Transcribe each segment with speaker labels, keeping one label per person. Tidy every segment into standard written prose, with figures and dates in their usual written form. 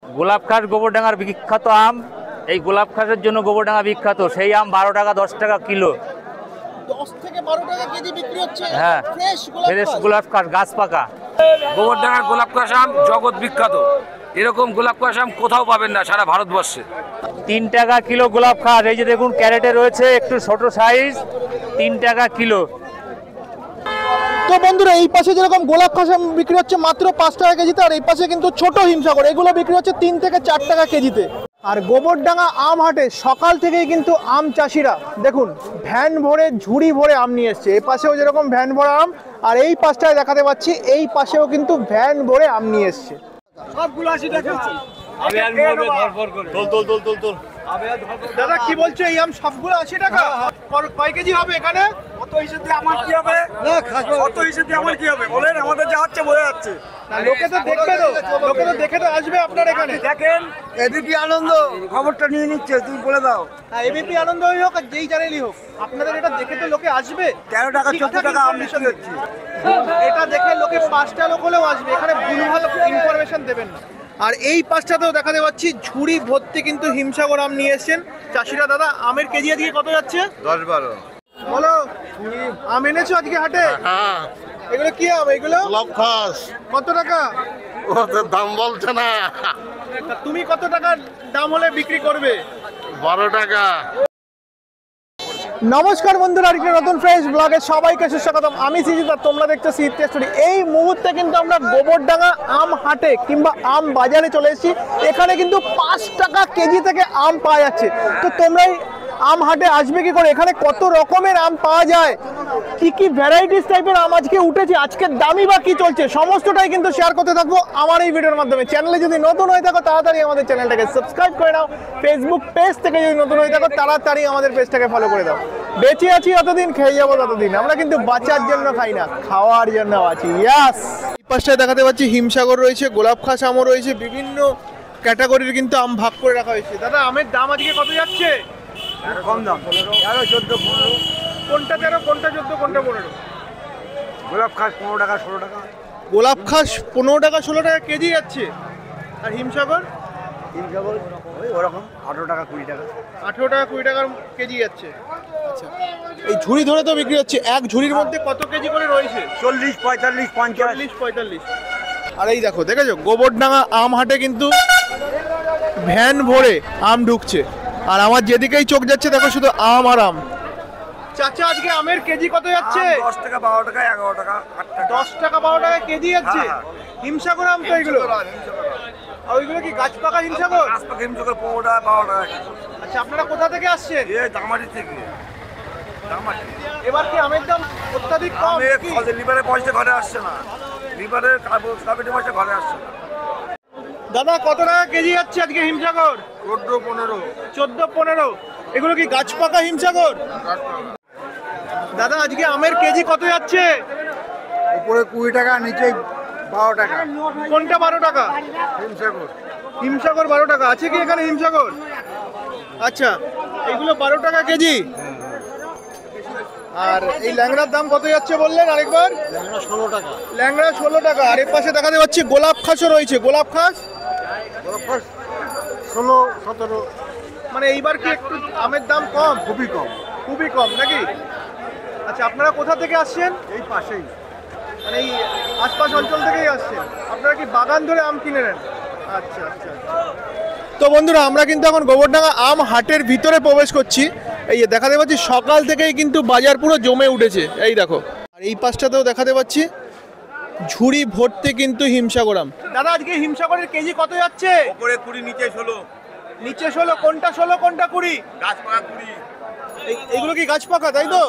Speaker 1: গোলাপ খাস গোবরডাঙ্গার বিখ্যাত আম। এই গোলাপ খাসের জন্য গোবরডাঙ্গা বিখ্যাত। সেই আম 12 টাকা 10 টাকা কিলো।
Speaker 2: 10 থেকে 12 টাকা কেজি বিক্রি হচ্ছে।
Speaker 1: হ্যাঁ, ফ্রেশ গোলাপ খাস, গাছ পাকা।
Speaker 3: গোবরডাঙ্গার গোলাপ খাস আম জগৎ বিখ্যাত। এরকম গোলাপ খাস আম কোথাও পাবেন না সারা ভারতবর্ষে।
Speaker 1: 3 টাকা কিলো গোলাপ খাস। এই যে দেখুন ক্যারেটে রয়েছে, একটু ছোট সাইজ, 3 টাকা কিলো।
Speaker 2: তো বন্ধুরা, এই পাশে যেরকম গোলাপ খাস আম বিক্রি হচ্ছে মাত্র 5 টাকা কেজিতে, আর এই পাশে কিন্তু ছোট হিমসাগর, এগুলো বিক্রি হচ্ছে 3 থেকে 4 টাকা কেজিতে। আর গোবরডাঙ্গা আম হাটে সকাল থেকেই কিন্তু আম চাষিরা দেখুন ভ্যান ভরে ঝুড়ি ভরে আম নিয়ে এসছে। এই পাশেও যেরকম ভ্যান ভরা আম, আর এই পাশটায় দেখাতে পাচ্ছি এই পাশেও কিন্তু ভ্যান ভরে আম নিয়ে এসছে। সবগুলো 80 টাকা। দাদা কি বলছো, এই আম সবগুলো 80 টাকা? কয় কেজি হবে এখানে?
Speaker 4: কত হিসেবে আমার কি হবে? কত হিসেবে আমার কি হবে বলেন? আমাদের যা হচ্ছে বোঝা যাচ্ছে।
Speaker 2: লোকে তো দেখবে, তো লোকে তো দেখে তো আসবে আপনার এখানে।
Speaker 4: দেখেন এবিপি আনন্দ খবরটা নিয়ে নিচ্ছে, তুমি বলে দাও।
Speaker 2: হ্যাঁ, এবিপি আনন্দই হোক আর যেই চ্যানেলই হোক, আপনাদের এটা দেখে তো লোকে আসবে।
Speaker 4: 13 টাকা 14 টাকা আম বিক্রি হচ্ছে।
Speaker 2: এটা দেখে লোকে 5টা লোক হলেও আসবে, এখানে ভুলভাল ইনফরমেশন দেবেন না। আর এই পাশটাতেও দেখাতে পাচ্ছি ঝুড়ি ভর্তি কিন্তু হিমসাগর আম নিয়ে এসেছেন চাষিরা। দাদা, আমের কেজি আজকে কত যাচ্ছে?
Speaker 5: 10-12।
Speaker 2: বলো, আম এনেছো আজকে হাটে?
Speaker 5: হ্যাঁ,
Speaker 2: এগুলো কি আম? এগুলো
Speaker 5: গোলাপ খাস।
Speaker 2: কত টাকা?
Speaker 5: ওদের দাম বলছে না।
Speaker 2: তা তুমি কত টাকার দাম হলে বিক্রি করবে?
Speaker 5: 12 টাকা।
Speaker 2: নমস্কার বন্ধুরা, আরেকটি নতুন ফ্রেশ ব্লগে সবাইকে সুস্বাগতম। আমি সিজিত, তোমরা দেখছো সিজিত স্টোরি। এই মুহূর্তে কিন্তু আমরা গোবরডাঙ্গা আম হাটে কিংবা আম বাজারে চলে এসেছি। এখানে কিন্তু 5 টাকা কেজি থেকে আম পাওয়া যাচ্ছে। তো তোমরাই আম হাটে আসবে কি করে, এখানে কত রকমের আম পাওয়া যায়, কি কি ভ্যারাইটিস টাইপের আম আজকে উঠেছে, আজকের দামই বা কি চলছে, সমস্তটাই কিন্তু শেয়ার করতে থাকবো আমার এই ভিডিওর মাধ্যমে। চ্যানেলে যদি নতুন হয়ে থাকো তাড়াতাড়ি আমাদের চ্যানেলটাকে সাবস্ক্রাইব করে নাও। ফেসবুক পেজ থেকে যদি নতুন হয়ে থাকো তাড়াতাড়ি আমাদের পেজটাকে ফলো করে দাও। বেঁচে আছি যতদিন, খেয়ে যাবো ততদিন। আমরা কিন্তু বাঁচার জন্য খাই না, খাওয়ার জন্য আছি। ইয়াস, এই পাশটায় দেখাতে পাচ্ছি হিমসাগর রয়েছে, গোলাপ খাস আমও রয়েছে, বিভিন্ন ক্যাটাগরির কিন্তু আম ভাগ করে রাখা হয়েছে। দাদা, আমের দাম আজকে কত যাচ্ছে?
Speaker 4: কম দাম 13, 14, 15।
Speaker 2: কোনটা 13, কোনটা 14, কোনটা 15?
Speaker 4: গোলাপ খাস 15 টাকা 16 টাকা।
Speaker 2: গোলাপ খাস 15 টাকা 16 টাকা কেজি যাচ্ছে। আর হিমসাগর
Speaker 4: ওই ওরকম 18 টাকা 20 টাকা।
Speaker 2: 18 টাকা 20 টাকার কেজি যাচ্ছে। আচ্ছা, এই ঝুড়ি ধরে তো বিক্রি হচ্ছে। এক ঝুড়ির মধ্যে কত কেজি করে রয়েছে?
Speaker 4: 40, 45, 50।
Speaker 2: 40, 45। আর এই দেখো, দেখেছো গোবরডাঙ্গা আম হাটে কিন্তু ভ্যান ভরে আম ঢুকছে। আর আমার যেদিকেই চোখ যাচ্ছে দেখো শুধু আম আর আম। চাচা, আজকে আমের কেজি কত যাচ্ছে?
Speaker 4: 10 টাকা 12 টাকা 11 টাকা 8 টাকা।
Speaker 2: 10 টাকা 12 টাকা কেজি যাচ্ছে।
Speaker 4: হ্যাঁ।
Speaker 2: হিমসাগর আম তো এগুলো? আর ওইগুলো কি গাছ পাকা হিমসাগর?
Speaker 4: আজকে হিমসাগর 15 টাকা 12 টাকা।
Speaker 2: আচ্ছা, আপনারা কোথা থেকে আসছেন?
Speaker 4: এই দামারি থেকে। দামারি।
Speaker 2: এবার কি আমের দাম অত্যাধিক কম কি?
Speaker 4: লিভারের পয়সা ঘরে আসছে না। লিভারের কাবিটি পয়সা ঘরে আসছে না।
Speaker 2: দাদা, কত টাকা কেজি যাচ্ছে আজকে হিমসাগর?
Speaker 4: 14, 15।
Speaker 2: 14, 15। এগুলো কি গাছ পাকা হিমসাগর? দাদা, আজকে আমের কেজি কত যাচ্ছে?
Speaker 4: উপরে 20 টাকা, নিচে 12 টাকা।
Speaker 2: কোনটা 12 টাকা?
Speaker 4: হিমসাগর।
Speaker 2: হিমসাগর 12 টাকা। আছে কি এখানে হিমসাগর? আচ্ছা, এগুলো 12 টাকা কেজি। আর এই ল্যাংড়ার দাম কত যাচ্ছে বললেন আরেকবার?
Speaker 4: ল্যাংড়া 16 টাকা।
Speaker 2: ল্যাংড়া 16 টাকা। আর এর পাশে দেখাতে পাচ্ছি গোলাপ খাসও রয়েছে। গোলাপ খাস
Speaker 4: 16, 17।
Speaker 2: মানে এইবার কি একটু আমের দাম কম?
Speaker 4: খুবই কম।
Speaker 2: খুবই কম নাকি? আচ্ছা, আপনারা কোথা থেকে আসছেন?
Speaker 4: এই পাশেই।
Speaker 2: মানে এই আশপাশ অঞ্চল থেকেই আসছেন? আপনারা কি বাগান ধরে আম কিনে নেন? আচ্ছা আচ্ছা। তো বন্ধুরা, আমরা কিন্তু এখন গোবরডাঙ্গা আম হাটের ভিতরে প্রবেশ করছি। এই যে দেখাতে পাচ্ছি সকাল থেকেই কিন্তু বাজার পুরো জমে উঠেছে। এই দেখো, আর এই পাশটাতেও দেখাতে পাচ্ছি ঝুড়ি ভর্তি কিন্তু হিমসাগর আম। দাদা, আজকে হিমসাগরের কেজি কত যাচ্ছে?
Speaker 4: উপরে 20, নিচে 16।
Speaker 2: নিচে 16। কোনটা 16, কোনটা 20?
Speaker 4: গাছ পাকা 20।
Speaker 2: এইগুলো কি গাছ পাকা, তাই তো?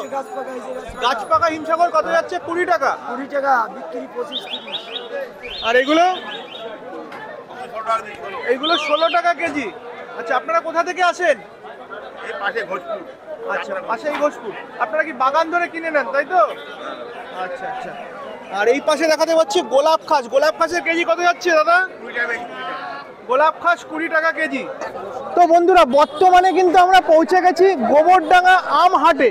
Speaker 2: গাছ পাকা হিমসাগর কত যাচ্ছে? 20 টাকা।
Speaker 4: 20 টাকা বিক্রি 25, 30।
Speaker 2: আর এগুলো? এইগুলো 16 টাকা কেজি। আচ্ছা, আপনারা কোথা থেকে আসেন?
Speaker 4: এই পাশে ঘোষপুর।
Speaker 2: আচ্ছা, পাশেই ঘোষপুর। আপনারা কি বাগান ধরে কিনে নেন, তাই তো? আচ্ছা আচ্ছা। আর এই পাশে দেখাতে পাচ্ছি গোলাপ খাস। গোলাপ খাসের কেজি কত যাচ্ছে দাদা?
Speaker 4: 20 টাকা।
Speaker 2: গোলাপ খাস 20 টাকা কেজি। তো বন্ধুরা, বর্তমানে কিন্তু আমরা পৌঁছে গেছি গোবরডাঙ্গা আম হাটে।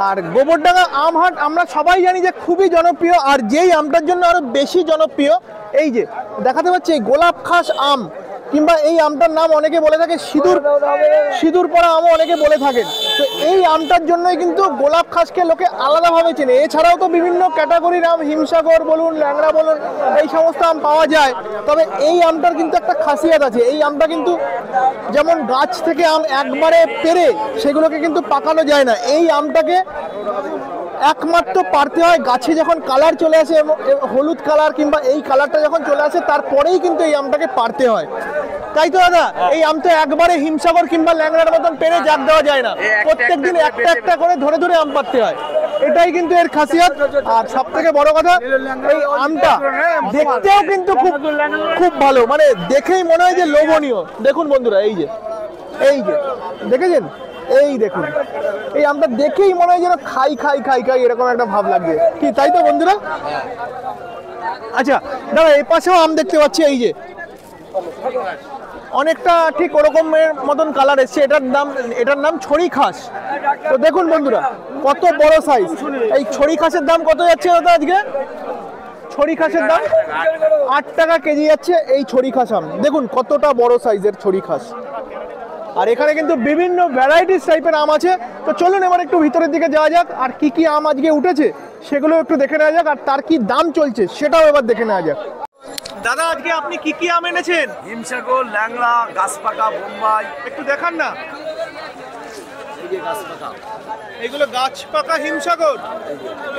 Speaker 2: আর গোবরডাঙ্গা আম হাট আমরা সবাই জানি যে খুবই জনপ্রিয়, আর যেই আমটার জন্য আরো বেশি জনপ্রিয়, এই যে দেখাতে পাচ্ছি এই গোলাপ খাস আম। কিংবা এই আমটার নাম অনেকে বলে থাকে সিঁদুর পরা আমও অনেকে বলে থাকেন। তো এই আমটার জন্যই কিন্তু গোলাপ খাসকে লোকে আলাদাভাবে চেনে। এছাড়াও তো বিভিন্ন ক্যাটাগরির আম, হিমসাগর বলুন, ল্যাংড়া বলুন, এই সমস্ত আম পাওয়া যায়। তবে এই আমটার কিন্তু একটা খাসিয়াত আছে। এই আমটা কিন্তু যেমন গাছ থেকে আম একবারে পেরে সেগুলোকে কিন্তু পাকানো যায় না। এই আমটাকে একমাত্র পারতে হয় গাছে যখন কালার চলে আসে, হলুদ কালার কিংবা এই কালারটা যখন চলে আসে তারপরেই কিন্তু এই আমটাকে পারতে হয়। তাই তো দাদা, এই আম তো একবারে হিমসাগর কিংবা ল্যাংড়ার মতন পেরে জাগ দেওয়া যায় না, প্রত্যেকদিন একটা একটা করে ধরে ধরে আম পারতে হয়। এটাই কিন্তু এর খাসিয়াত। আর সব থেকে বড় কথা, এই আমটা দেখতেও কিন্তু খুব ভালো, মানে দেখেই মনে হয় যে লোভনীয়। দেখুন বন্ধুরা, এই যে দেখেছেন, এই দেখুন এই আমটা দেখেই মনে হয় যেন খাই খাই খাই খাই এরকম একটা ভাব লাগবে কি, তাই তো বন্ধুরা? আচ্ছা দাদা, এই পাশেও আম দেখতে পাচ্ছি, এই যে অনেকটা ঠিক ওরকমের মতন কালার এসছে। এটার নাম ছড়ি খাস। তো দেখুন বন্ধুরা কত বড় সাইজ। এই ছড়ি খাসের দাম কত যাচ্ছে দাদা আজকে? ছড়ি খাসের দাম 8 টাকা কেজি যাচ্ছে এই ছড়ি খাস আম। দেখুন কতটা বড় সাইজের ছড়ি খাস। আর এখানে কিন্তু বিভিন্ন ভ্যারাইটিস টাইপের আম আছে। তো চলুন এবার একটু ভিতরের দিকে যাওয়া যাক, আর কি কি আম আজকে উঠেছে সেগুলো একটু দেখে নেওয়া যাক, আর তার কি দাম চলছে সেটাও এবার দেখে নেওয়া যাক। দাদা, আজকে আপনি কি কি আম এনেছেন?
Speaker 4: হিমসাগর, ল্যাংড়া, গাছপাকা, বোম্বাই।
Speaker 2: একটু দেখান না। এগুলো গাছ পাকা হিমসাগর।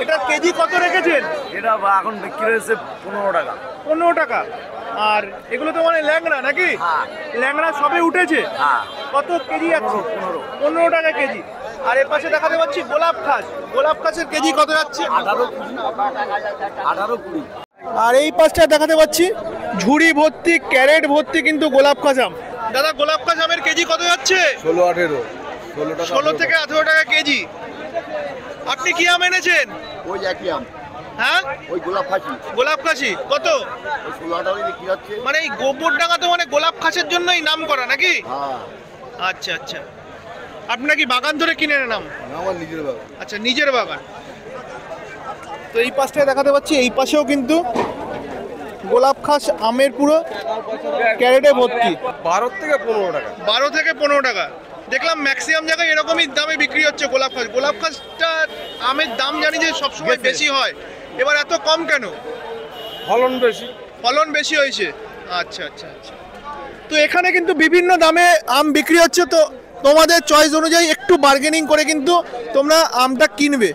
Speaker 2: এটা কেজি কত রেখেছেন?
Speaker 4: এটা এখন বিক্রি হয়েছে 15 টাকা।
Speaker 2: 15 টাকা। আর এগুলো তো মানে ল্যাংড়া নাকি? ল্যাংড়া সবে উঠেছে। কত কেজি যাচ্ছে? 15 টাকা কেজি। আর এর পাশে দেখাতে পাচ্ছি গোলাপ খাস। গোলাপ খাসের কেজি কত যাচ্ছে?
Speaker 4: 18-20।
Speaker 2: আর এই পাশটা দেখাতে পাচ্ছি ঝুড়ি ভর্তি, ক্যারেট ভর্তি কিন্তু গোলাপ খাস আম। দাদা, গোলাপ খাস আমের কেজি কত যাচ্ছে? 16 থেকে 18 টাকা কেজি। আপনি কি আম এনেছেন?
Speaker 5: ওই একই আম,
Speaker 2: হ্যাঁ,
Speaker 5: ওই গোলাপ খাসি
Speaker 2: গোলাপ খাসি কত?
Speaker 5: 16 টাকা বিক্রি হচ্ছে।
Speaker 2: মানে এই গোবরডাঙ্গা তো মানে গোলাপ খাসের জন্যই নাম করা নাকি?
Speaker 5: হ্যাঁ,
Speaker 2: আচ্ছা আচ্ছা। আপনার কি বাগান ধরে কিনে নাম?
Speaker 5: আমার নিজের বাগান।
Speaker 2: আচ্ছা, নিজের বাগান। তো এই পাশটায় দেখাতে পাচ্ছি, এই পাশেও কিন্তু গোলাপ খাস আমের পুরো ক্যারেটে ভর্তি।
Speaker 5: 12 থেকে 15 টাকা।
Speaker 2: 12 থেকে 15 টাকা। দেখলাম ম্যাক্সিমাম জায়গায় এরকমই দামে বিক্রি হচ্ছে গোলাপ খাস। গোলাপ খাসটা আমের দাম জানি যে সবসময় বেশি হয়, এবার এত কম কেন? ফলন বেশি হয়েছে। আচ্ছা আচ্ছা আচ্ছা। তো এখানে কিন্তু বিভিন্ন দামে আম বিক্রি হচ্ছে। তো তোমাদের চয়েস অনুযায়ী একটু বার্গেনিং করে কিন্তু তোমরা আমটা কিনবে।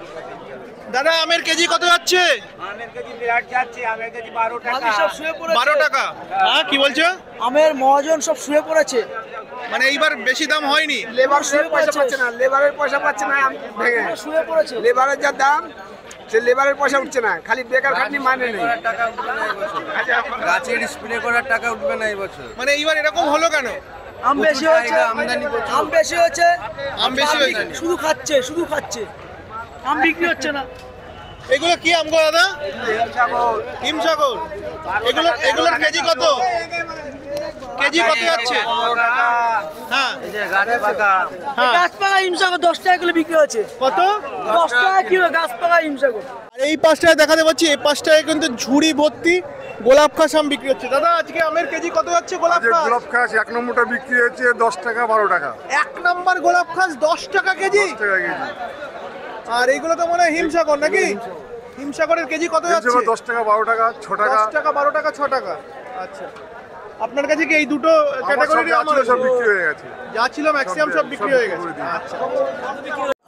Speaker 2: দাদা, আমের কেজি কত যাচ্ছে?
Speaker 4: আমের কেজি বিরাট যাচ্ছে, আমের কেজি 12 টাকা।
Speaker 6: সব শুয়ে পড়েছে।
Speaker 2: 12 টাকা। হ্যাঁ, কি বলছো?
Speaker 6: আমের মহাজন সব শুয়ে পড়েছে।
Speaker 2: মানে এইবার বেশি দাম হয়নি?
Speaker 6: লেবার শুয়ে পয়সা পাচ্ছে না,
Speaker 7: লেবারের পয়সা পাচ্ছে না আম ভেঙে।
Speaker 6: শুয়ে পড়েছে।
Speaker 7: লেবারের যা দাম, সে লেবারের পয়সা উঠছে না, খালি বেকার খাটনি মানে নেই।
Speaker 8: গাছের স্প্রে করার টাকা উঠবে না এবছর।
Speaker 2: মানে এইবার এরকম হলো কেন?
Speaker 6: আম বেশি হয়েছে,
Speaker 8: আমদানি প্রচুর।
Speaker 6: আম বেশি হয়েছে,
Speaker 2: আম বেশি হয়েছে।
Speaker 6: শুধু খাচ্ছে, আম বিক্রি হচ্ছে না।
Speaker 2: এগুলো কি আম গো দাদা? হিমসাগর। এগুলোর কেজি কত? কেজি কত যাচ্ছে? হ্যাঁ, হ্যাঁ।
Speaker 6: গাছ পাকা হিমসাগর 10 টাকা কিলো বিক্রি হচ্ছে।
Speaker 2: কত?
Speaker 6: 10 টাকা কিলো গাছ পাকা হিমসাগর।
Speaker 2: আর এই পাশটায় দেখাতে পাচ্ছি, এই পাশটায় কিন্তু ঝুড়ি ভর্তি গোলাপ খাস আম বিক্রি হচ্ছে। দাদা, আজকে আমের কেজি কত যাচ্ছে গোলাপ খাস?
Speaker 5: গোলাপ খাস 1 নম্বরটা বিক্রি হচ্ছে 10 টাকা 12 টাকা।
Speaker 2: 1 নাম্বার গোলাপ খাস 10 টাকা কেজি।
Speaker 5: 10 টাকা কেজি।
Speaker 2: আর এইগুলো তো মনে হয় হিমসাগর নাকি? হিমসাগরের কেজি কত যাচ্ছে?
Speaker 5: 10 টাকা 12 টাকা 6 টাকা।
Speaker 2: 10 টাকা 12 টাকা 6 টাকা। আচ্ছা, আপনার কাছে কি এই দুটো ক্যাটাগরির আম
Speaker 5: সব বিক্রি হয়ে গেছে।
Speaker 2: যা ছিল ম্যাক্সিমাম সব বিক্রি হয়ে গেছে? আচ্ছা।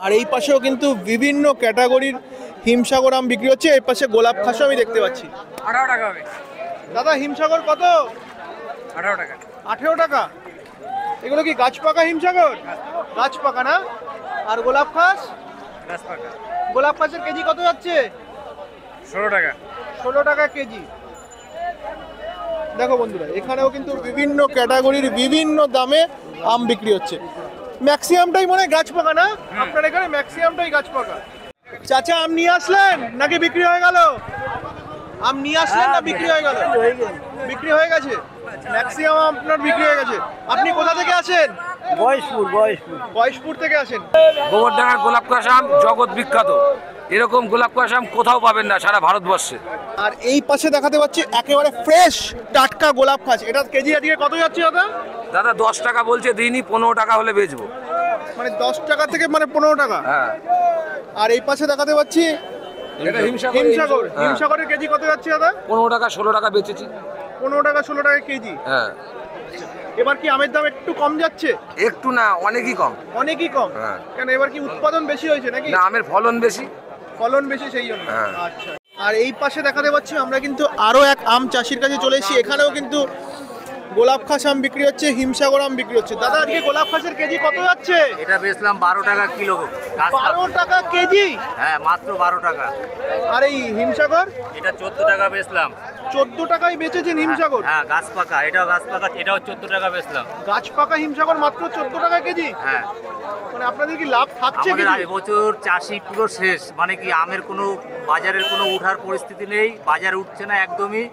Speaker 2: আর এই পাশেও কিন্তু বিভিন্ন ক্যাটাগরির হিমসাগর আম বিক্রি হচ্ছে। এই পাশে গোলাপ খাসও আমি দেখতে পাচ্ছি।
Speaker 4: 18 টাকা হবে।
Speaker 2: দাদা, হিমসাগর কত?
Speaker 4: 18 টাকা।
Speaker 2: 18 টাকা। এগুলো কি গাছ পাকা হিমসাগর? গাছ পাকা না? আর গোলাপ খাস?
Speaker 4: গাছপাকা।
Speaker 2: গোলাপ খাসের কেজি কত যাচ্ছে?
Speaker 4: 16 টাকা।
Speaker 2: 16 টাকা কেজি। দেখো বন্ধুরা, এখানেও কিন্তু বিভিন্ন ক্যাটাগরির বিভিন্ন দামে আম বিক্রি হচ্ছে। ম্যাক্সিমামটাই মনে হয় গাছ পাকা না? আপনার এখানে ম্যাক্সিমামটাই গাছ পাকা। চাচা, আম নিয়ে আসলেন নাকি বিক্রি হয়ে গেল? আম নিয়ে আসলেন না বিক্রি হয়ে গেল? বিক্রি হয়ে গেছে। ম্যাক্সিমাম আপনার বিক্রি হয়ে গেছে। আপনি কোথা থেকে আসেন?
Speaker 6: বয়সপুর।
Speaker 2: বয়সপুর থেকে আসেন।
Speaker 3: গোবরডাঙ্গার গোলাপ খাস আম জগৎ বিখ্যাত। এরকম গোলাপ কুয়াশা আম কোথাও পাবেন না সারা ভারতবর্ষে।
Speaker 2: আর এই পাশে দেখাতে পাচ্ছি একেবারে ফ্রেশ টাটকা গোলাপ খাস। এটা কেজি আজকে কত যাচ্ছে দাদা?
Speaker 3: দাদা 10 টাকা বলছে, দিনই 15 টাকা হলে বেচবো।
Speaker 2: মানে 10 টাকা থেকে মানে 15 টাকা।
Speaker 3: হ্যাঁ।
Speaker 2: আর এই পাশে দেখাতে পাচ্ছি
Speaker 3: এটা
Speaker 2: হিমসাগর। হিমসাগরের কেজি কত যাচ্ছে দাদা?
Speaker 3: 15 টাকা 16 টাকা বেচেছি।
Speaker 2: 15 টাকা 16 টাকা কেজি।
Speaker 3: হ্যাঁ।
Speaker 2: এবার কি আমের দাম একটু কম যাচ্ছে?
Speaker 3: একটু না, অনেকই কম।
Speaker 2: অনেকই কম।
Speaker 3: হ্যাঁ।
Speaker 2: কেন এবার কি উৎপাদন বেশি হয়েছে নাকি?
Speaker 3: না, আমের ফলন বেশি।
Speaker 2: ফলন বেশি সেই জন্য।
Speaker 3: হ্যাঁ।
Speaker 2: আচ্ছা। আর এই পাশে দেখাতে পাচ্ছি আমরা কিন্তু আরো এক আম চাষির কাছে চলে এসেছি। এখানেও কিন্তু গোলাপ খাস আম বিক্রি হচ্ছে, হিমসাগর আম বিক্রি হচ্ছে। দাদা আজকে গোলাপ খাসের কেজি কত যাচ্ছে?
Speaker 1: এটা বেচলাম 12 টাকা কিলো।
Speaker 2: 12 টাকা কেজি?
Speaker 1: হ্যাঁ, মাত্র 12 টাকা।
Speaker 2: আর এই হিমসাগর?
Speaker 1: এটা 14 টাকা বেচলাম।
Speaker 2: 14 টাকায় বেচেছেন হিমসাগর?
Speaker 1: হ্যাঁ, গাছ পাকা, এটাও গাছ পাকা, এটাও 14 টাকা বেচলাম।
Speaker 2: গাছ পাকা হিমসাগর মাত্র 14 টাকা কেজি?
Speaker 1: হ্যাঁ।
Speaker 2: মানে আপনাদের কি লাভ থাকছে
Speaker 1: আমাদের
Speaker 2: কি?
Speaker 1: এবছর চাষি পুরো শেষ, মানে কি আমের কোনো বাজারের কোনো উঠার পরিস্থিতি নেই, বাজার উঠছে না একদমই।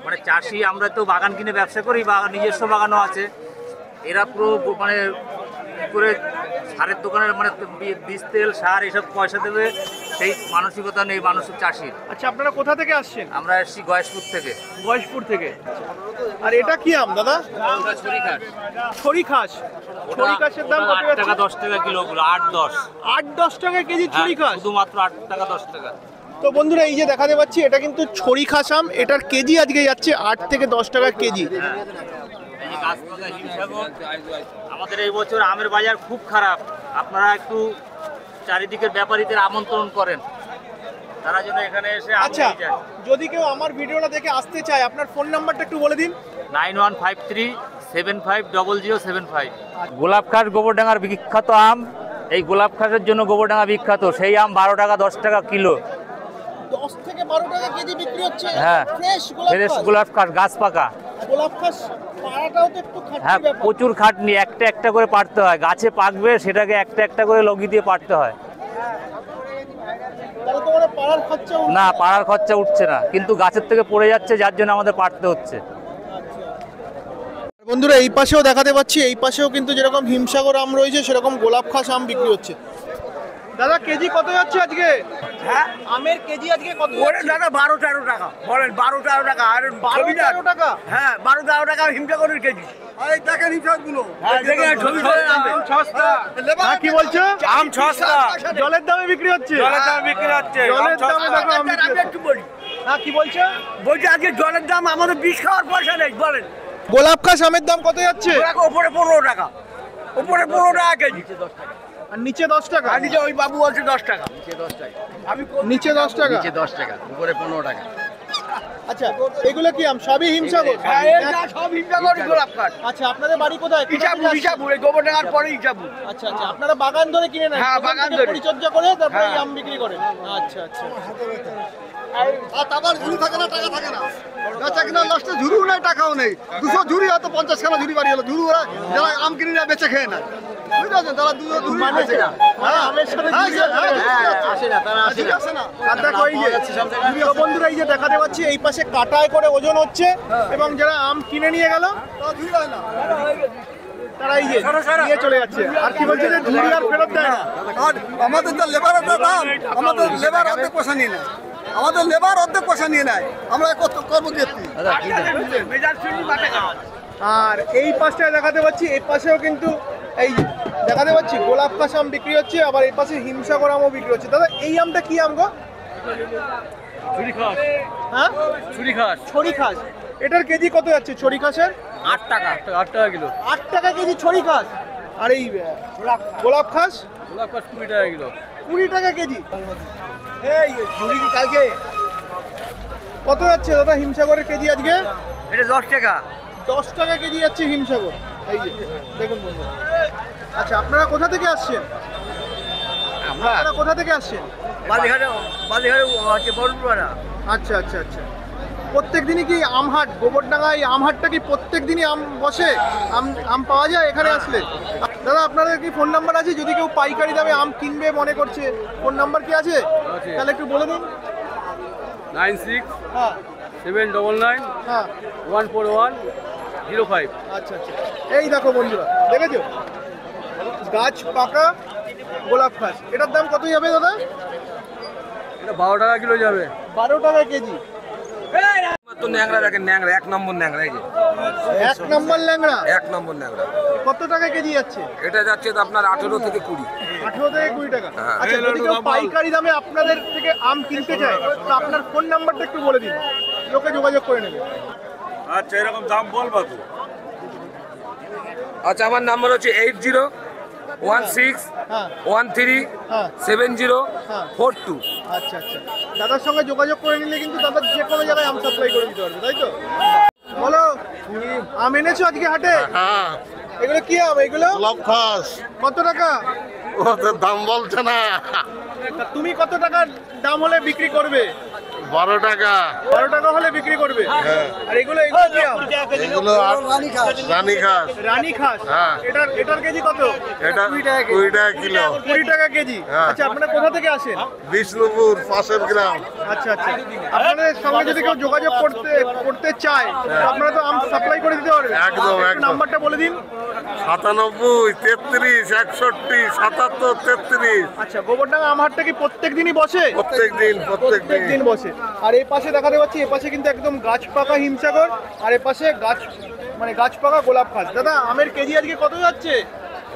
Speaker 1: মানে চাষি, আমরা তো বাগান কিনে ব্যবসা করি, নিজস্ব বাগানও আছে, এরা পুরো মানে কি করে সারের দোকানের মানে বীজ তেল সার এসব পয়সা দেবে সেই মানসিকতা নেই মানুষের চাষির।
Speaker 2: আচ্ছা, আপনারা কোথা থেকে আসছেন?
Speaker 1: আমরা এসেছি গয়েশপুর থেকে।
Speaker 2: গয়েশপুর থেকে। আর এটা কি আম দাদা?
Speaker 1: ছড়ি খাস।
Speaker 2: ছড়ি খাস। ছড়ি খাসের দাম কত
Speaker 1: 8
Speaker 2: যাচ্ছে?
Speaker 1: টাকা 10 টাকা কিলো, 8-10।
Speaker 2: 8-10 টাকা কেজি ছড়ি খাস?
Speaker 1: শুধুমাত্র 8 টাকা 10 টাকা।
Speaker 2: তো বন্ধুরা, এই যে দেখাতে পাচ্ছি এটা কিন্তু ছড়ি খাস আম। এটার কেজি আজকে যাচ্ছে 8 থেকে 10 টাকা কেজি।
Speaker 1: এই গাছ পাকা হিমসাগর। আমাদের এই বছর আমের বাজার খুব খারাপ, আপনারা একটু চারিদিকের ব্যাপারীদের আমন্ত্রণ করেন, তারা যেন এখানে এসে আম
Speaker 2: আচ্ছা,
Speaker 1: নিয়ে যায়।
Speaker 2: যদি কেউ আমার ভিডিওটা দেখে আসতে চায়, আপনার ফোন নাম্বারটা একটু বলে দিন।
Speaker 1: 9153750075। গোলাপ খাস গোবরডাঙ্গার বিখ্যাত আম। এই গোলাপ খাসের জন্য গোবরডাঙ্গা বিখ্যাত। সেই আম 12 টাকা 10 টাকা কিলো।
Speaker 2: 10 থেকে 12 টাকা কেজি বিক্রি হচ্ছে?
Speaker 1: হ্যাঁ,
Speaker 2: ফ্রেশ
Speaker 1: ফ্রেশ গোলাপ খাস, গাছ পাকা।
Speaker 2: গোলাপ খাস পাড়াটাও তো একটু
Speaker 1: হ্যাঁ,
Speaker 2: খাটনি ব্যাপার।
Speaker 1: প্রচুর খাটনি, একটা একটা করে পাড়তে হয়, গাছে পাকবে সেটাকে একটা একটা করে লগি দিয়ে পাড়তে হয়।
Speaker 2: তাহলে তো মানে পাড়ার খরচা উঠবে
Speaker 1: না, পাড়ার খরচা উঠছে না, কিন্তু গাছের থেকে পড়ে যাচ্ছে, যার জন্য আমাদের পাড়তে হচ্ছে।
Speaker 2: বন্ধুরা, এই পাশেও দেখাতে পাচ্ছি, এই পাশেও কিন্তু যেরকম হিমসাগর আম রয়েছে সেরকম গোলাপ খাস আম বিক্রি হচ্ছে। দাদা কেজি কত যাচ্ছে আজকে?
Speaker 4: হ্যাঁ,
Speaker 2: আমের কেজি আজকে কত
Speaker 4: ওরে
Speaker 2: যাচ্ছে?
Speaker 4: দাদা 12-13 টাকা বলেন, 12-13 টাকা। আর
Speaker 2: 12-13 টাকা?
Speaker 4: হ্যাঁ, 12-13 টাকা হিমসাগরের কেজি।
Speaker 5: এই দেখেন হিমসাগরগুলো।
Speaker 4: হ্যাঁ, দেখে ছবি করে আনবে।
Speaker 2: হ্যাঁ, কি বলছো?
Speaker 4: আম 600
Speaker 2: জলের দামে বিক্রি হচ্ছে?
Speaker 4: জলের দাম বিক্রি হচ্ছে।
Speaker 2: জলের দামে দেখো আম বিক্রি
Speaker 4: আমি
Speaker 2: হচ্ছে।
Speaker 4: একটু বলি,
Speaker 2: হ্যাঁ, কি বলছো?
Speaker 4: বলছি আজকে জলের দাম, আমাদের বিষ খাওয়ার পয়সা নেই বলেন।
Speaker 2: গোলাপ খাস আমের দাম কত যাচ্ছে?
Speaker 4: ওপরে 15 টাকা, ওপরে 15 টাকা কেজি।
Speaker 2: আর নিচে 10 টাকা?
Speaker 4: আর নিচে ওই বাবু বলছে 10 টাকা। আমি
Speaker 2: নিচে 10 টাকা?
Speaker 8: 10 টাকা, উপরে 15 টাকা।
Speaker 2: আচ্ছা, এগুলো কি আম? সবই হিমসাগর?
Speaker 4: হ্যাঁ, এটা সব হিমসাগরই গোলাপ খাস।
Speaker 2: আচ্ছা, আপনাদের বাড়ি কোথায়? কোথা থেকে
Speaker 4: ইসাবু,
Speaker 2: আসছেন?
Speaker 4: ইসাবু, এই গোবরডাঙ্গার পরে ইসাবু।
Speaker 2: আচ্ছা আচ্ছা, আপনারা বাগান ধরে কিনে নেন?
Speaker 4: হ্যাঁ,
Speaker 2: ওখান
Speaker 4: বাগান
Speaker 2: থেকে
Speaker 4: ধরে।
Speaker 2: পরিচর্যা করে তারপরে এই
Speaker 4: হ্যাঁ।
Speaker 2: আম বিক্রি করেন? আচ্ছা আচ্ছা।
Speaker 5: আর তারপর ঝুড়ি থাকে না, টাকা থাকে না। বেচা কিনা লাস্টে ঝুড়িও নেই, টাকাও নেই। 200 ঝুড়ি হয়তো 50 খানা ঝুড়ি বাড়ি হলো। ঝুড়ি ওরা যারা আম কিনে নেয় বেচে খেয়ে নেয়, বুঝতে পারছেন? তারা 200 ঝুড়ি বেচে খায়।
Speaker 2: মানে আমের সাথে
Speaker 5: হ্যাঁ,
Speaker 2: ঝুড়ি আছে?
Speaker 8: আসে না, তারা আসে
Speaker 5: ঝুড়ি
Speaker 8: না।
Speaker 5: আসে না।
Speaker 2: কাটা কই যে? তো বন্ধুরা, এই যে দেখাতে পাচ্ছি এই পাশে কাটায় করে ওজন হচ্ছে, এবং যারা আম কিনে নিয়ে গেল
Speaker 5: তারা ঝুড়ি হয় না।
Speaker 2: তারা এই যে নিয়ে চলে যাচ্ছে। আর কি বলছে যে ঝুড়ি আর ফেরত দেয় না?
Speaker 5: আর আমাদের তো লেবারের দাম, আমাদের লেবার অর্ধেক পয়সা নিয়ে নেয়। আমাদের লেবার অর্ধেক পয়সা নিয়ে নেয়, আমরা করবো কি?
Speaker 2: আর এই পাশটায় দেখাতে পাচ্ছি, এই পাশেও কিন্তু এই দেখাতে পাচ্ছি গোলাপ খাস আম বিক্রি হচ্ছে, আবার এই পাশে হিমসাগর আমও বিক্রি হচ্ছে। দাদা এই আমটা কি আম গো? হ্যাঁ, ছড়ি খাস। এটার কেজি কত যাচ্ছে ছড়ি খাসের?
Speaker 8: 8 টাকা, 8 টাকা কিলো।
Speaker 2: 8 টাকা কেজি ছড়ি খাস। আর এই গোলাপ খাস?
Speaker 8: গোলাপ খাস 20 টাকা কিলো।
Speaker 2: 20 টাকা কেজি। এই ঝুড়ি কালকে কত যাচ্ছে দাদা হিমসাগরের কেজি আজকে?
Speaker 4: এটা 10 টাকা।
Speaker 2: 10 টাকা কেজি যাচ্ছে হিমসাগর। এই যে দেখুন বন্ধু। আচ্ছা, আপনারা কোথা থেকে আসছেন? আপনারা কোথা থেকে আসছেন?
Speaker 4: বালিঘাটে হচ্ছে বড়পুরা।
Speaker 2: আচ্ছা আচ্ছা আচ্ছা। প্রত্যেক দিনই কি আমহাট, গোবরডাঙ্গায় আমহাটটা কি প্রত্যেক দিনই আম বসে? আম পাওয়া যায় এখানে আসলে? দাদা আপনাদের কি ফোন নাম্বার আছে? যদি কেউ পাইকারি দামে আম কিনবে মনে করছে, ফোন নাম্বার কি আছে? তাহলে একটু বলে দিন।
Speaker 8: 96
Speaker 2: হ্যাঁ
Speaker 8: 799
Speaker 2: হ্যাঁ
Speaker 8: 14105।
Speaker 2: আচ্ছা আচ্ছা। এই দেখো বন্ধুরা, দেখেছো গাছ পাকা গোলাপ খাস। এটার দাম কত যাবে দাদা?
Speaker 8: এটা 12 টাকা কিলো যাবে।
Speaker 2: 12 টাকা কেজি।
Speaker 3: তো ন্যাংরা দেখেন, ন্যাংরা 1 নম্বর ন্যাংরা, এই যে
Speaker 2: 1 নম্বর ল্যাংড়া
Speaker 3: 1 নম্বর ন্যাংরা।
Speaker 2: কত টাকা কেজি যাচ্ছে?
Speaker 3: এটা যাচ্ছে তো আপনার 18 থেকে 20।
Speaker 2: 18 থেকে 20 টাকা।
Speaker 3: হ্যাঁ।
Speaker 2: আচ্ছা, যদি কেউ পাইকারি দামে আপনাদের থেকে আম কিনতে চায় তো আপনার ফোন নাম্বারটা একটু বলে দিন, লোকে যোগাযোগ করে নেবে।
Speaker 4: আচ্ছা এরকম দাম বলবা তো।
Speaker 3: আচ্ছা, আমার নাম্বার হচ্ছে 8016137042।
Speaker 2: আচ্ছা আচ্ছা, দাদার সঙ্গে যোগাযোগ করে নিলে কিন্তু দাদা যে কোনো জায়গায় আম সাপ্লাই করে দিতে পারবে, তাই তো? বলো, আম এনেছো আজকে হাটে?
Speaker 5: হ্যাঁ,
Speaker 2: এগুলো কি আম? এগুলো
Speaker 5: লক্ষাস
Speaker 2: কত টাকা?
Speaker 5: ওদের দাম বলছে না।
Speaker 2: তা তুমি কত টাকা দাম হলে বিক্রি করবে?
Speaker 5: 12 টাকা।
Speaker 2: 12 টাকা হলে বিক্রি করবে। আর এগুলো এগুলো কি আম?
Speaker 5: এগুলো রানী ঘাস।
Speaker 2: রানী খাস।
Speaker 5: হ্যাঁ।
Speaker 2: এটার কেজি কত?
Speaker 5: এটা 20 টাকা কিলো।
Speaker 2: 20 টাকা কেজি।
Speaker 5: হ্যাঁ।
Speaker 2: আচ্ছা, আপনারা কোথা থেকে আসেন?
Speaker 5: বিষ্ণুপুর 5 গ্রাম।
Speaker 2: আচ্ছা আচ্ছা, আপনাদের সঙ্গে যদি কেউ যোগাযোগ করতে চায় তো আপনারা তো আম সাপ্লাই করে দিতে পারবেন।
Speaker 5: একদম,
Speaker 2: একটু
Speaker 5: একদম।
Speaker 2: নাম্বারটা বলে দিন।
Speaker 5: 97 33 61 77 33।
Speaker 2: আচ্ছা, গোবরডাঙ্গা আম হাটটা কি প্রত্যেক দিনই বসে?
Speaker 5: প্রত্যেক দিন।
Speaker 2: বসে। আর এই পাশে দেখাতে পাচ্ছি, এ পাশে কিন্তু একদম গাছ পাকা হিমসাগর, আর এ পাশে গাছ পাকা গোলাপ খাস। দাদা, আমের কেজি আজকে কত যাচ্ছে?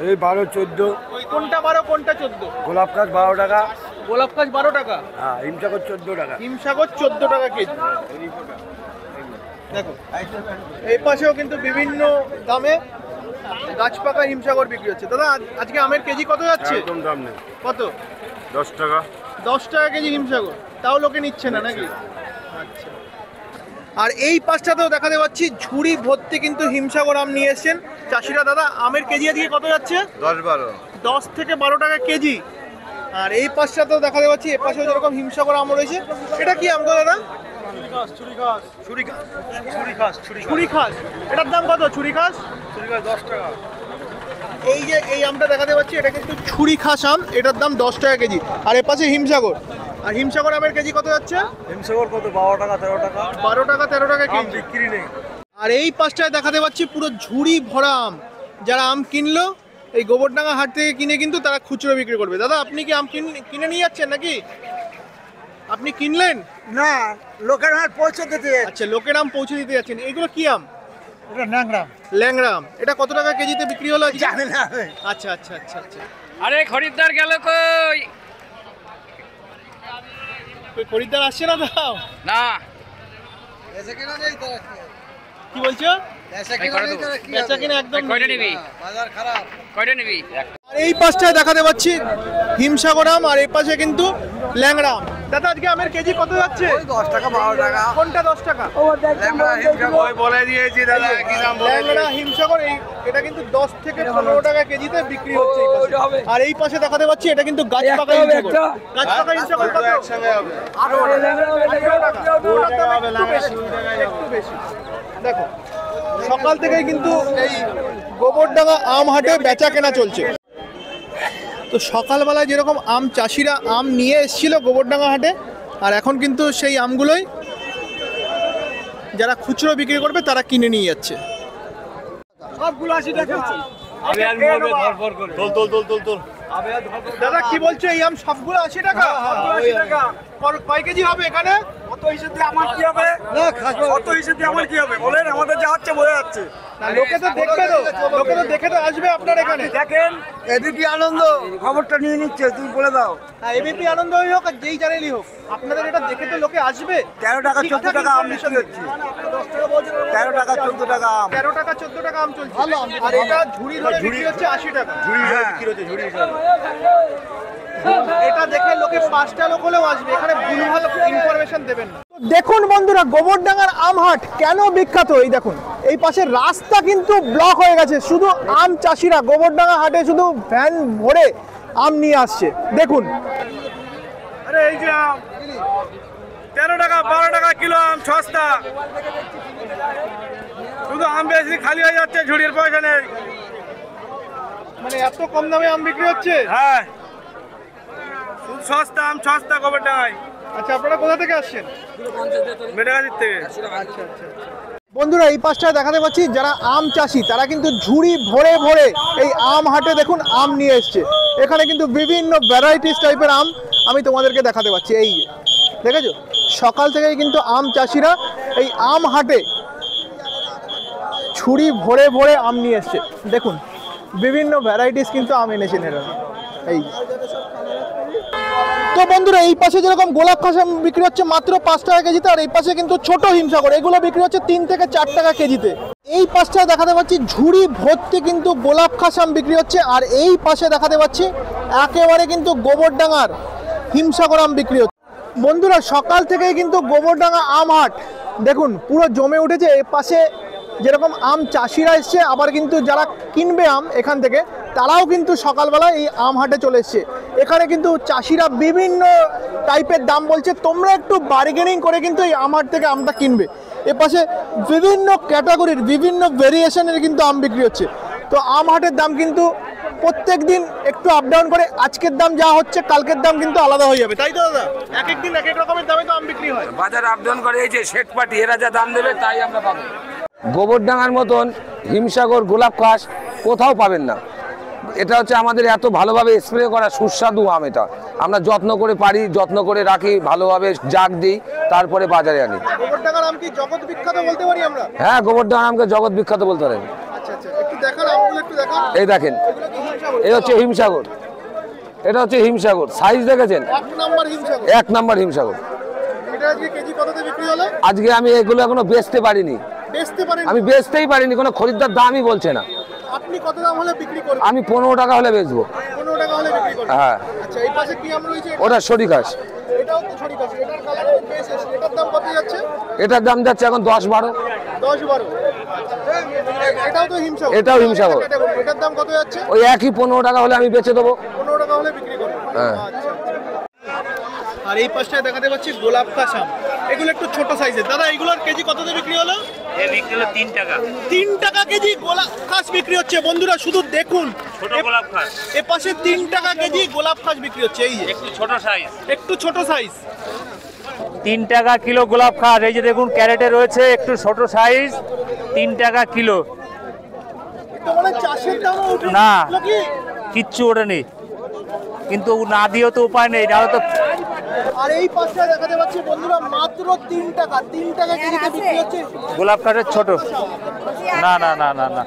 Speaker 8: এই 12 14।
Speaker 2: কোনটা 12 কোনটা 14?
Speaker 8: গোলাপ কাজ 12 টাকা।
Speaker 2: গোলাপ খাস 12 টাকা,
Speaker 8: হ্যাঁ, হিমসাগর 14 টাকা।
Speaker 2: হিমসাগর 14 টাকা কেজি। দেখো, এই পাশেও কিন্তু বিভিন্ন দামে গাছ পাকা হিমসাগর বিক্রি হচ্ছে। দাদা, আজকে আমের কেজি কত যাচ্ছে?
Speaker 8: একদম দাম নেই।
Speaker 2: কত?
Speaker 8: 10 টাকা।
Speaker 2: 10 টাকা কেজি হিমসাগর, তাও লোকে নিচ্ছে না নাকি? আচ্ছা। আর এই পাশটাতেও দেখাতে পাচ্ছি ঝুড়ি ভর্তি কিন্তু হিমসাগর আম নিয়ে এসছেন চাষিরা। দাদা, আমের কেজি আজকে কত যাচ্ছে?
Speaker 5: 10-12।
Speaker 2: 10 থেকে 12 টাকা কেজি। আর এই পাশটাতেও দেখাতে পাচ্ছি, এ পাশেও যেরকম হিমসাগর আম রয়েছে। এটা কি আম গো দাদা? ছুরি খাস। এটার দাম কত? ছুরি খাস
Speaker 4: 10 টাকা।
Speaker 2: এই আমটা দেখাতে পাচ্ছি, এটা কিন্তু ছুরি খাস আম, এটার দাম 10 টাকা কেজি। আর এর পাশে হিমসাগর। আর হিমসাগর আমের কেজি কত যাচ্ছে?
Speaker 4: হিমসাগর কত? 12 টাকা 13 টাকা।
Speaker 2: 12 টাকা 13 টাকা
Speaker 4: আম
Speaker 2: কেজি।
Speaker 4: বিক্রি নেই।
Speaker 2: আর এই পাশটায় দেখাতে পাচ্ছি পুরো ঝুড়ি ভরা আম। যারা আম কিনলো এই গোবরডাঙ্গা হাট থেকে কিনে কিন্তু তারা খুচরো বিক্রি করবে। দাদা, আপনি কি আম কিনে নিয়ে যাচ্ছেন নাকি? আপনি কিনলেন?
Speaker 6: না, লোকের হাট পৌঁছে দিতে।
Speaker 2: আচ্ছা, লোকের আম পৌঁছে দিতে যাচ্ছেন। এগুলো কি আম?
Speaker 6: এটা ন্যাংরা।
Speaker 2: ল্যাংড়া আম। এটা কত টাকা কেজিতে বিক্রি হলো আজকে?
Speaker 6: জানি না আমি।
Speaker 2: আচ্ছা আচ্ছা আচ্ছা আচ্ছা।
Speaker 3: আরে খরিদ্দার গেল কই?
Speaker 2: কই খরিদ্দার আসছে না দাও?
Speaker 3: না,
Speaker 2: কি বলছো? বেচা কিনা একদম
Speaker 3: কয়টা
Speaker 2: নেই।
Speaker 3: নিবি?
Speaker 5: বাজার খারাপ।
Speaker 3: কয়টা নিবি?
Speaker 2: আর এই পাশটায় দেখাতে পাচ্ছি হিমসাগর আম, আর এই পাশে কিন্তু ল্যাংড়া আম। দাদা, আজকে আমের কেজি কত যাচ্ছে?
Speaker 5: 10 টাকা 12 টাকা।
Speaker 2: কোনটা 10 টাকা?
Speaker 5: বলে দিয়েছি দাদা, কি দাম বলে
Speaker 2: ল্যাংড়া হিমসাগর এটা কিন্তু 10 থেকে 15 টাকা কেজিতে বিক্রি হচ্ছে এই পাশে। আর এই পাশে দেখাতে পাচ্ছি এটা কিন্তু গাছ পাকা হিমসাগর। গাছ পাকা হিমসাগর কত?
Speaker 5: একসঙ্গে হবে।
Speaker 2: 18 টাকা। ওটার দাম একটু বেশি। দেখো, সকাল থেকেই কিন্তু এই গোবরডাঙ্গা আম হাটে বেচা কেনা চলছে। তো সকালবেলায় যেরকম আম চাষিরা আম নিয়ে এসেছিল গোবরডাঙ্গা হাটে, আর এখন কিন্তু সেই আমগুলোই যারা খুচরো বিক্রি করবে তারা কিনে নিয়ে যাচ্ছে।
Speaker 6: সবগুলো 80 টাকা।
Speaker 2: দাদা, কি বলছো? এই আম সবগুলো 80 টাকা?
Speaker 6: 80 টাকা।
Speaker 2: কয় কেজি হবে এখানে?
Speaker 4: কত হিসেবে আমার কি হবে? কত হিসেবে আমার কি হবে বলেন? আমাদের যা হচ্ছে বোঝা যাচ্ছে।
Speaker 2: না, লোকে তো দেখবে, লোকে তো দেখে তো আসবে আপনার এখানে।
Speaker 4: দেখেন
Speaker 6: এবিপি আনন্দ খবরটা নিয়ে নিচ্ছে, তুমি বলে দাও।
Speaker 2: হ্যাঁ, এবিপি আনন্দ হোক আর যেই চ্যানেলই হোক, আপনাদের এটা দেখে তো লোকে আসবে।
Speaker 4: 13 টাকা 14 টাকা আম বিক্রি হচ্ছে। 13 টাকা 14 টাকা আম।
Speaker 2: 13 টাকা 14 টাকা আম চলছে। আর এটা ঝুড়ি ধরে বিক্রি হচ্ছে 80 টাকা।
Speaker 4: বিক্রি হচ্ছে ঝুড়ি হিসাবে।
Speaker 2: এটা দেখে লোকে 5টা লোক হলেও আসবে, এখানে ভুলভাল ইনফরমেশন দেবেন না। দেখুন বন্ধুরা, গোবরডাঙ্গার আমহাট কেন বিখ্যাত এই দেখুন। এই পাশে রাস্তা কিন্তু ব্লক হয়ে গেছে, শুধু আম চাষিরা গোবরডাঙ্গা হাটে শুধু ভ্যান ভরে আম নিয়ে আসছে। দেখুন,
Speaker 4: আরে এই যে আম 13 টাকা 12 টাকা কিলো আম সস্তা। শুধু আম বেশি খালি হয়ে যাচ্ছে, ঝুড়ির পয়সা নেই।
Speaker 2: মানে এত কম দামে আম বিক্রি হচ্ছে।
Speaker 4: হ্যাঁ, শুধু সস্তা আম, সস্তা গোবরডাঙ্গায়।
Speaker 2: আচ্ছা, আপনারা কোথা থেকে আসছেন?
Speaker 4: মেটাগাছির থেকে।
Speaker 2: বন্ধুরা, এই পাশটায় দেখাতে পাচ্ছি যারা আম চাষি তারা কিন্তু ঝুড়ি ভরে ভরে এই আম হাটে দেখুন আম নিয়ে এসছে। এখানে কিন্তু বিভিন্ন ভ্যারাইটিস টাইপের আম, আমি তোমাদেরকে দেখাতে পাচ্ছি। এই যে দেখেছো, সকাল থেকেই কিন্তু আম চাষিরা এই আম হাটে ছুরি ভরে ভরে আম নিয়ে এসছে। দেখুন বিভিন্ন ভ্যারাইটিস কিন্তু আম এনেছেন এরা। এই তো বন্ধুরা, এই পাশে যেরকম গোলাপ খাস আম বিক্রি হচ্ছে মাত্র 5 টাকা কেজিতে, আর এই পাশে কিন্তু ছোট হিমসাগর এগুলো বিক্রি হচ্ছে 3 থেকে 4 টাকা কেজিতে। এই পাশটায় দেখাতে পাচ্ছি ঝুড়ি ভর্তি কিন্তু গোলাপ খাস আম বিক্রি হচ্ছে, আর এই পাশে দেখাতে পাচ্ছি একেবারে কিন্তু গোবরডাঙ্গার হিমসাগর আম বিক্রি হচ্ছে। বন্ধুরা, সকাল থেকেই কিন্তু গোবরডাঙ্গা আম হাট দেখুন পুরো জমে উঠেছে। এর পাশে যেরকম আম চাষিরা এসছে, আবার কিন্তু যারা কিনবে আম এখান থেকে তারাও কিন্তু সকালবেলা এই আম হাটে চলে এসছে। এখানে কিন্তু চাষিরা বিভিন্ন টাইপের দাম বলছে, তোমরা একটু বার্গেনিং করে কিন্তু এই আম হাট থেকে আমটা কিনবে। এপাশে বিভিন্ন ক্যাটাগরির বিভিন্ন ভেরিয়েশনের কিন্তু আম বিক্রি হচ্ছে। তো আম হাটের দাম কিন্তু প্রত্যেক দিন একটু আপ ডাউন করে, আজকের দাম যা হচ্ছে কালকের দাম কিন্তু আলাদা হয়ে যাবে, তাই তো দাদা? এক এক দিন এক এক রকমের দামে তো আম বিক্রি হয়।
Speaker 3: বাজার আপ ডাউন করে, এই যে শেঠ পার্টি এরা যা দাম দেবে তাই আমরা পাবো। গোবরডাঙ্গার মতন হিমসাগর গোলাপ খাস কোথাও পাবেন না। এটা হচ্ছে আমাদের এত ভালোভাবে স্প্রে করা সুস্বাদু আম। এটা আমরা যত্ন করে পারি, যত্ন করে রাখি, ভালোভাবে জাগ দিই, তারপরে বাজারে আনি।
Speaker 2: গোবরডাঙ্গার আম কি জগৎ বিখ্যাত বলতে পারি আমরা?
Speaker 3: হ্যাঁ, গোবরডাঙ্গার আমকে জগৎ বিখ্যাত বলতে পারেন।
Speaker 2: আচ্ছা আচ্ছা, একটু দেখান আমগুলো, একটু দেখান।
Speaker 3: এই দেখেন, এই হচ্ছে হিমসাগর, এটা হচ্ছে হিমসাগর। সাইজ দেখেছেন?
Speaker 2: 1 নাম্বার হিমসাগর।
Speaker 3: 1 নাম্বার হিমসাগর।
Speaker 2: এটা আজকে কেজি কততে বিক্রি হলো?
Speaker 3: আজকে আমি এগুলো এখনো বেচতে পারিনি।
Speaker 2: বেচতে পারেন?
Speaker 3: আমি বেচতেই পারিনি, কোনো খরিদ্দার দামই বলছে না।
Speaker 2: আপনি কত দাম হলে বিক্রি করবেন?
Speaker 3: আমি 15 টাকা হলে বেচবো।
Speaker 2: 15 টাকা হলে বিক্রি করবেন?
Speaker 3: হ্যাঁ।
Speaker 2: আচ্ছা, এই পাশে কি আম রয়েছে?
Speaker 3: ওটা সরি ঘাস।
Speaker 2: এটাও তো ছড়ি কাছে, এটার কালার বেশ এসে, এটার দাম কত যাচ্ছে?
Speaker 3: এটার দাম যাচ্ছে এখন 10-12।
Speaker 2: 10-12। এটাও তো হিমসাগর?
Speaker 3: এটাও হিমসাগর।
Speaker 2: এটার দাম কত যাচ্ছে?
Speaker 3: ওই একই 15 টাকা হলে আমি বেচে দেবো।
Speaker 2: 15 টাকা হলে বিক্রি করবেন?
Speaker 3: হ্যাঁ।
Speaker 2: আচ্ছা। আর এই পাশটায় দেখাতে পাচ্ছি গোলাপ খাস আম, এগুলো একটু ছোট সাইজের। দাদা, এগুলোর কেজি কততে বিক্রি হলো?
Speaker 1: এ বিক্রি হলো 3 টাকা।
Speaker 2: 3 টাকা কেজি গোলাপ খাস বিক্রি হচ্ছে। বন্ধুরা শুধু দেখুন,
Speaker 1: ছোট গোলাপ খাস
Speaker 2: এ পাশে 3 টাকা কেজি গোলাপ খাস বিক্রি হচ্ছে। এই যে
Speaker 1: একটু ছোট সাইজ,
Speaker 2: একটু ছোট সাইজ
Speaker 1: 3 টাকা কিলো গোলাপ খাস। এই যে দেখুন ক্যারেটে রয়েছে একটু ছোট সাইজ, 3 টাকা কিলো।
Speaker 2: তো মানে চাষের দামও উঠে
Speaker 1: না,
Speaker 2: নাকি?
Speaker 1: কিচ্ছু ওঠেনি, কিন্তু না দিয়েও তো উপায় নেই, নাহলে তো।
Speaker 2: আর এই পাশটা দেখাতে পাচ্ছি বন্ধুরা মাত্র 3 টাকা। 3 টাকা কেজিতে বিক্রি হচ্ছে
Speaker 1: গোলাপ খাসের ছোট। না না না না না।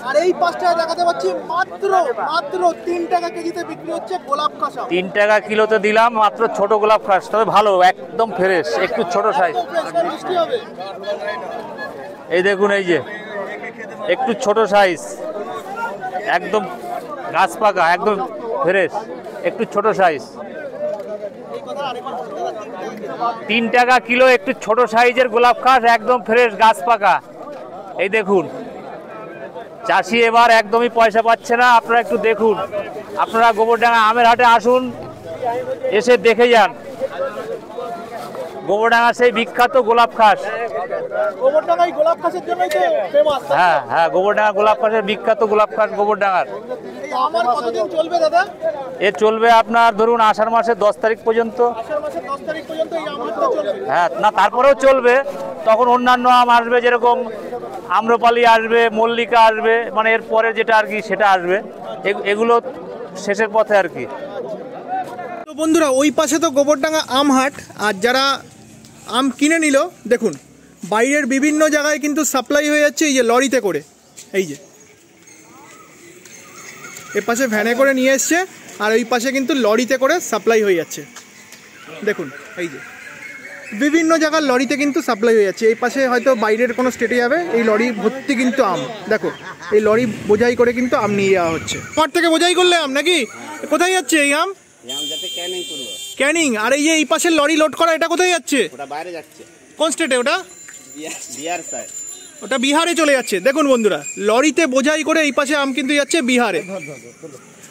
Speaker 2: আর এই পাশটা দেখাতে পাচ্ছি মাত্র 3 টাকা কেজিতে বিক্রি হচ্ছে গোলাপ খাস।
Speaker 1: 3 টাকা কিলোতে দিলাম মাত্র ছোট গোলাপ খাস, তবে ভালো, একদম ফ্রেশ, একটু ছোট সাইজ। এই দেখুন, এই যে একটু ছোট সাইজ, একদম গাছ পাকা, একদম ফ্রেশ, একটু ছোট সাইজ। 3 টাকা কিলো একটু ছোট সাইজের গোলাপ খাস, একদম ফ্রেশ, গাছ পাকা। এই দেখুন, চাষি এবার একদমই পয়সা পাচ্ছে না। আপনারা একটু দেখুন, আপনারা গোবরডাঙ্গা আমের হাটে আসুন, এসে দেখে যান গোবরডাঙ্গা সেই বিখ্যাত গোলাপ খাস।
Speaker 2: গোবরডাঙ্গায় গোলাপ খাসের জন্যই তো ফেমাস।
Speaker 1: হ্যাঁ হ্যাঁ, গোবরডাঙ্গা গোলাপ খাসের বিখ্যাত গোলাপ খাস গোবরডাঙ্গার।
Speaker 2: এই আমার কতদিন চলবে দাদা?
Speaker 1: এ চলবে আপনার ধরুন আষাঢ় মাসের 10 তারিখ পর্যন্ত।
Speaker 2: আষাঢ় মাসের 10 তারিখ পর্যন্ত এই আম হাটটা চলবে?
Speaker 1: হ্যাঁ, না তারপরেও চলবে, তখন অন্যান্য আম আসবে, যেরকম আম্রপালি আসবে, মল্লিকা আসবে, মানে এর পরে যেটা আর কি সেটা আসবে, এগুলো শেষের পথে আর কি।
Speaker 2: তো বন্ধুরা, ওই পাশে তো গোবরডাঙ্গা আম হাট, আর যারা আম কিনে নিল দেখুন বাইরের বিভিন্ন জায়গায় কিন্তু সাপ্লাই হয়ে যাচ্ছে, এই যে লরিতে করে। এই যে এর পাশে ভ্যানে করে নিয়ে এসছে, আর ওই পাশে কিন্তু লরিতে করে সাপ্লাই হয়ে যাচ্ছে। দেখুন এই যে বিভিন্ন জায়গার লরিতে কিন্তু সাপ্লাই হয়ে যাচ্ছে। এই পাশে হয়তো বাইরের কোনো স্টেটে যাবে, এই লরি ভর্তি কিন্তু আম। দেখো এই লরি বোঝাই করে কিন্তু আম নিয়ে যাওয়া হচ্ছে। আমার থেকে বোঝাই করলে আম নাকি? কোথায় যাচ্ছে এই আম? ক্যানিং। আর এই যে এই পাশের লরি লোড করা, এটা কোথায় যাচ্ছে?
Speaker 9: ওটা বাইরে যাচ্ছে।
Speaker 2: কোন স্টেটে ওটা?
Speaker 9: বিহার সাইড।
Speaker 2: ওটা বিহারে চলে যাচ্ছে। দেখুন বন্ধুরা, লরিতে বোঝাই করে এই পাশে আম কিন্তু যাচ্ছে বিহারে।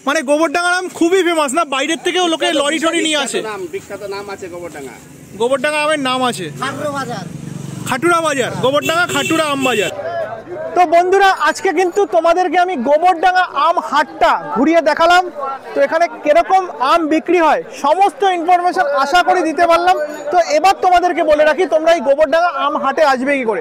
Speaker 2: মানে গোবরডাঙ্গার আম খুবই ফেমাস না, বাইরের থেকেও লোকে লরি টরি নিয়ে আসে।
Speaker 9: বিখ্যাত নাম আছে গোবরডাঙ্গা।
Speaker 2: গোবরডাঙ্গা আমের নাম আছে খাটুরা বাজার, গোবরডাঙ্গা খাটুরা আম বাজার। তো বন্ধুরা আজকে কিন্তু তোমাদেরকে আমি গোবরডাঙ্গা আম হাটটা ঘুরিয়ে দেখালাম। তো এখানে কিরকম আম বিক্রি হয় সমস্ত ইনফরমেশন আশা করি দিতে পারলাম। তো এবার তোমাদেরকে বলে রাখি তোমরা এই গোবরডাঙ্গা আম হাটে আসবে কি করে।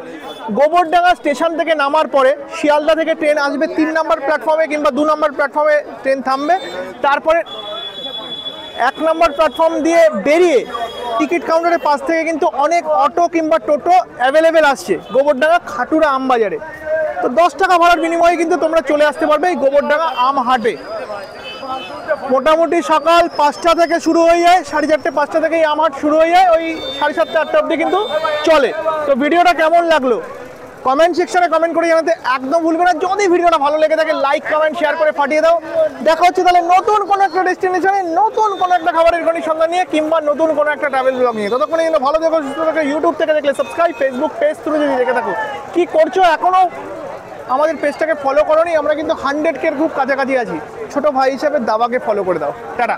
Speaker 2: গোবরডাঙ্গা স্টেশন থেকে নামার পরে শিয়ালদা থেকে ট্রেন আসবে 3 নম্বর প্ল্যাটফর্মে কিংবা 2 নম্বর প্ল্যাটফর্মে ট্রেন থামবে। তারপরে 1 নম্বর প্ল্যাটফর্ম দিয়ে বেরিয়ে টিকিট কাউন্টারের পাশ থেকে কিন্তু অনেক অটো কিংবা টোটো অ্যাভেলেবেল আসছে গোবরডাঙ্গা খাটুরা আম বাজারে। তো 10 টাকা ভাড়ার বিনিময়ে কিন্তু তোমরা চলে আসতে পারবে এই গোবরডাঙ্গা আম হাটে। মোটামুটি সকাল 5টা থেকে শুরু হয়ে যায়, 4:30 5টা থেকে এই আম হাট শুরু হয়ে যায়, ওই 7:30 8টা অবধি কিন্তু চলে। তো ভিডিওটা কেমন লাগলো কমেন্ট সেকশনে কমেন্ট করে জানাতে একদম ভুলবে না। যদি ভিডিওটা ভালো লেগে থাকে লাইক কমেন্ট শেয়ার করে ফাটিয়ে দাও। দেখা হচ্ছে তাহলে নতুন কোনো একটা ডেস্টিনেশনে নতুন কোনো একটা খাবারের সন্ধান নিয়ে কিংবা নতুন কোনো একটা ট্রাভেল ব্লগ নিয়ে। ততক্ষণে কিন্তু ভালো থেকো, সুস্থ থেকো। ইউটিউব থেকে দেখলে সাবস্ক্রাইব, ফেসবুক পেজ থ্রু যদি দেখে থাকো কি করছো এখনো আমাদের পেজটাকে ফলো করোনি, আমরা কিন্তু 100K খুব কাছাকাছি আছি। ছোট ভাই হিসেবে দাবাকে ফলো করে দাও। টাটা।